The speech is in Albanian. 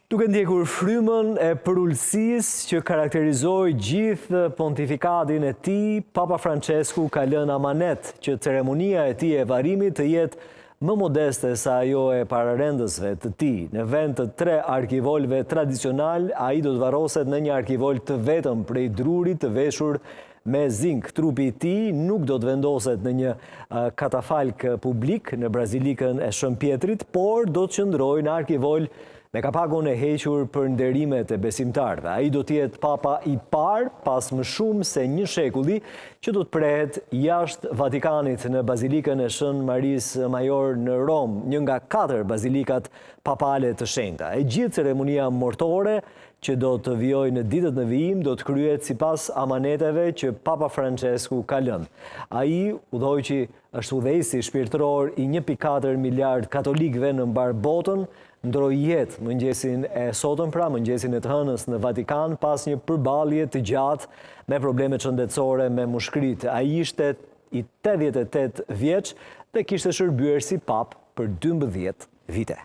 Duke ndjekur frymën e përullësisë që karakterizoi gjithë pontifikatin e tij, Papa Francesku ka lënë amanet që ceremonia e tij e varrimit të jetë më modeste se ajo e pararendësve të tij. Në vend të 3 arkivolëve tradicional, ai do të varroset në një arkivol të vetëm prej drurit të veshur me zink. Trupi i tij nuk do të vendoset në një katafalk publik në Bazilikën e Shën Pjetrit, por do të qëndrojë në arkivol me kapakun e hequr për nderimet e besimtarëve. Ai do të jetë papa i parë pas më shumë se 1 shekulli që do të prehet jashtë Vatikanit në Bazilikën e Shën Marisë Major në Rom, një nga 4 bazilikat papale të shenjta. E gjithë ceremonia mortore që do të vijojë në ditët në vijim do të kryhet sipas amaneteve që Papa Francesku ka lënë. Ai, udhëhoqi, është udhëheqësi shpirtëror i 1.4 miliard katolikëve në mbar botën, ndroi jetë mëngjesin e sotëm, pra mëngjesin e të hënës në Vatikan pas një përballje të gjatë me probleme shëndetësore me mushkëritë. Ai ishte i 88 vjeç dhe kishte shërbyer si pap për 12 vite.